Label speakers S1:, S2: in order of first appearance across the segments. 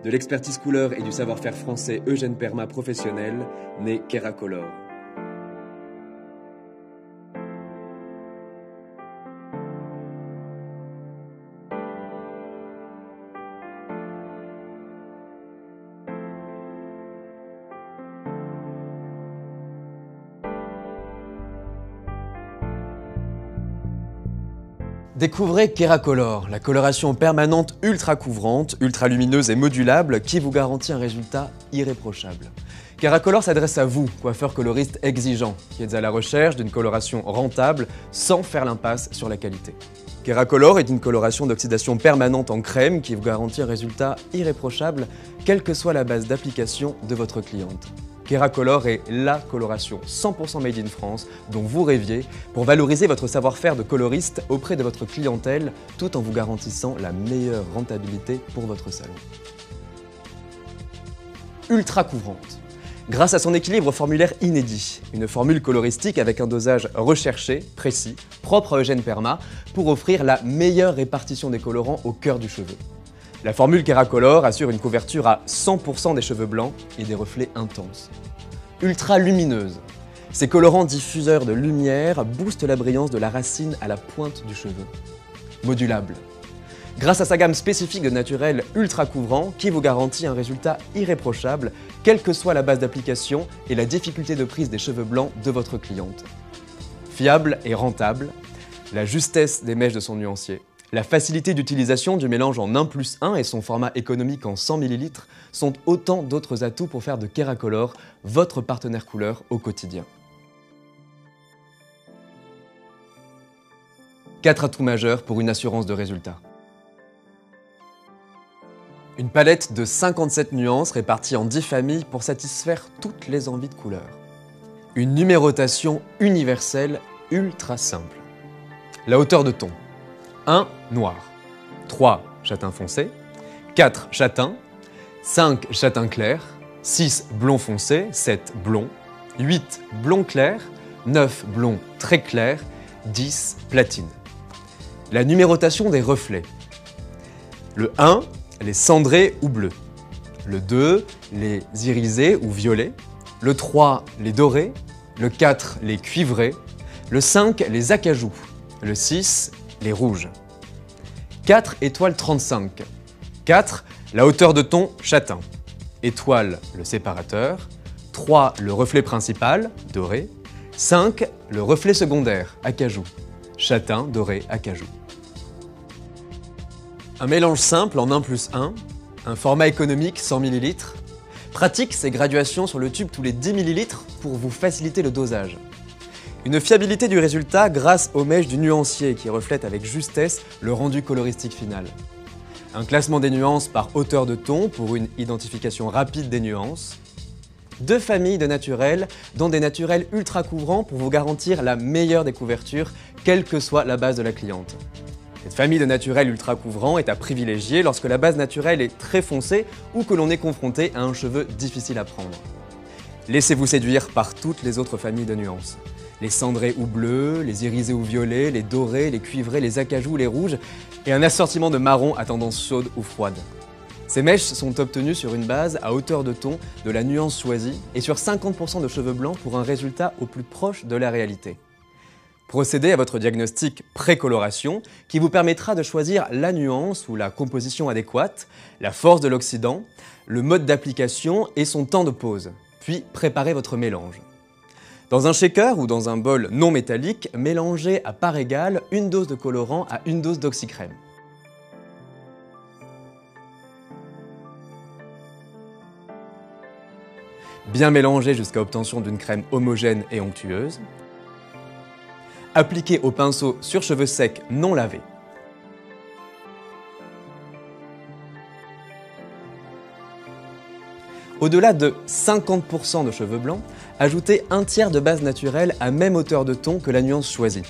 S1: De l'expertise couleur et du savoir-faire français Eugène Perma professionnel, né Keracolor.
S2: Découvrez Keracolor, la coloration permanente ultra couvrante, ultra lumineuse et modulable qui vous garantit un résultat irréprochable. Keracolor s'adresse à vous, coiffeur coloriste exigeant, qui êtes à la recherche d'une coloration rentable sans faire l'impasse sur la qualité. Keracolor est une coloration d'oxydation permanente en crème qui vous garantit un résultat irréprochable, quelle que soit la base d'application de votre cliente. Keracolor est la coloration 100% made in France dont vous rêviez pour valoriser votre savoir-faire de coloriste auprès de votre clientèle tout en vous garantissant la meilleure rentabilité pour votre salon. Ultra couvrante. Grâce à son équilibre formulaire inédit, une formule coloristique avec un dosage recherché, précis, propre à Eugène Perma pour offrir la meilleure répartition des colorants au cœur du cheveu. La formule Keracolor assure une couverture à 100% des cheveux blancs et des reflets intenses. Ultra lumineuse. Ces colorants diffuseurs de lumière boostent la brillance de la racine à la pointe du cheveu. Modulable. Grâce à sa gamme spécifique de naturels ultra couvrants qui vous garantit un résultat irréprochable, quelle que soit la base d'application et la difficulté de prise des cheveux blancs de votre cliente. Fiable et rentable, la justesse des mèches de son nuancier. La facilité d'utilisation du mélange en 1+1 et son format économique en 100 ml sont autant d'autres atouts pour faire de Keracolor votre partenaire couleur au quotidien. 4 atouts majeurs pour une assurance de résultat. Une palette de 57 nuances réparties en 10 familles pour satisfaire toutes les envies de couleur. Une numérotation universelle ultra simple. La hauteur de ton. 1 noir, 3 châtain foncé, 4 châtain, 5 châtain clair, 6 blond foncé, 7 blond, 8 blond clair, 9 blond très clair, 10 platine. La numérotation des reflets. Le 1, les cendrés ou bleus. Le 2, les irisés ou violets. Le 3, les dorés. Le 4, les cuivrés. Le 5, les acajou. Le 6, les rouges. 4 étoiles 35. 4, la hauteur de ton châtain. Étoile, le séparateur. 3, le reflet principal, doré. 5, le reflet secondaire, acajou. Châtain, doré, acajou. Un mélange simple en 1+1, un format économique 100 ml. Pratique ces graduations sur le tube tous les 10 ml pour vous faciliter le dosage. Une fiabilité du résultat grâce aux mèches du nuancier qui reflètent avec justesse le rendu coloristique final. Un classement des nuances par hauteur de ton pour une identification rapide des nuances. 2 familles de naturels, dont des naturels ultra couvrants pour vous garantir la meilleure des couvertures, quelle que soit la base de la cliente. Cette famille de naturels ultra couvrants est à privilégier lorsque la base naturelle est très foncée ou que l'on est confronté à un cheveu difficile à prendre. Laissez-vous séduire par toutes les autres familles de nuances. Les cendrés ou bleus, les irisés ou violets, les dorés, les cuivrés, les acajou, les rouges et un assortiment de marron à tendance chaude ou froide. Ces mèches sont obtenues sur une base à hauteur de ton de la nuance choisie et sur 50% de cheveux blancs pour un résultat au plus proche de la réalité. Procédez à votre diagnostic pré-coloration qui vous permettra de choisir la nuance ou la composition adéquate, la force de l'oxydant, le mode d'application et son temps de pose. Puis préparez votre mélange. Dans un shaker ou dans un bol non métallique, mélangez à part égale une dose de colorant à une dose d'oxycrème. Bien mélanger jusqu'à obtention d'une crème homogène et onctueuse. Appliquez au pinceau sur cheveux secs non lavés. Au-delà de 50% de cheveux blancs, ajoutez un tiers de base naturelle à même hauteur de ton que la nuance choisie.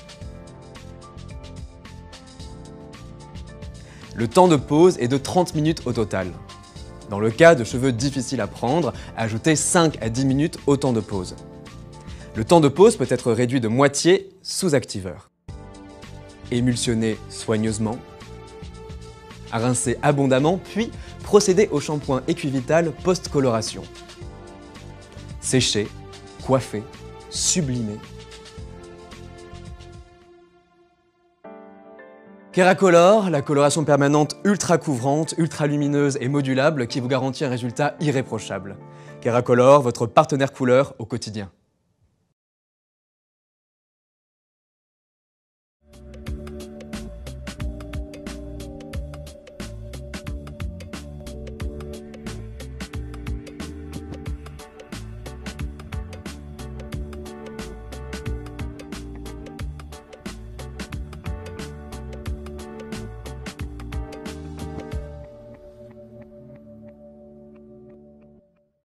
S2: Le temps de pose est de 30 minutes au total. Dans le cas de cheveux difficiles à prendre, ajoutez 5 à 10 minutes au temps de pose. Le temps de pose peut être réduit de moitié sous activeur. Émulsionnez soigneusement. Rincez abondamment, puis procéder au shampoing Equivital post-coloration. Sécher, coiffer, sublimer. Keracolor, la coloration permanente ultra couvrante, ultra lumineuse et modulable qui vous garantit un résultat irréprochable. Keracolor, votre partenaire couleur au quotidien.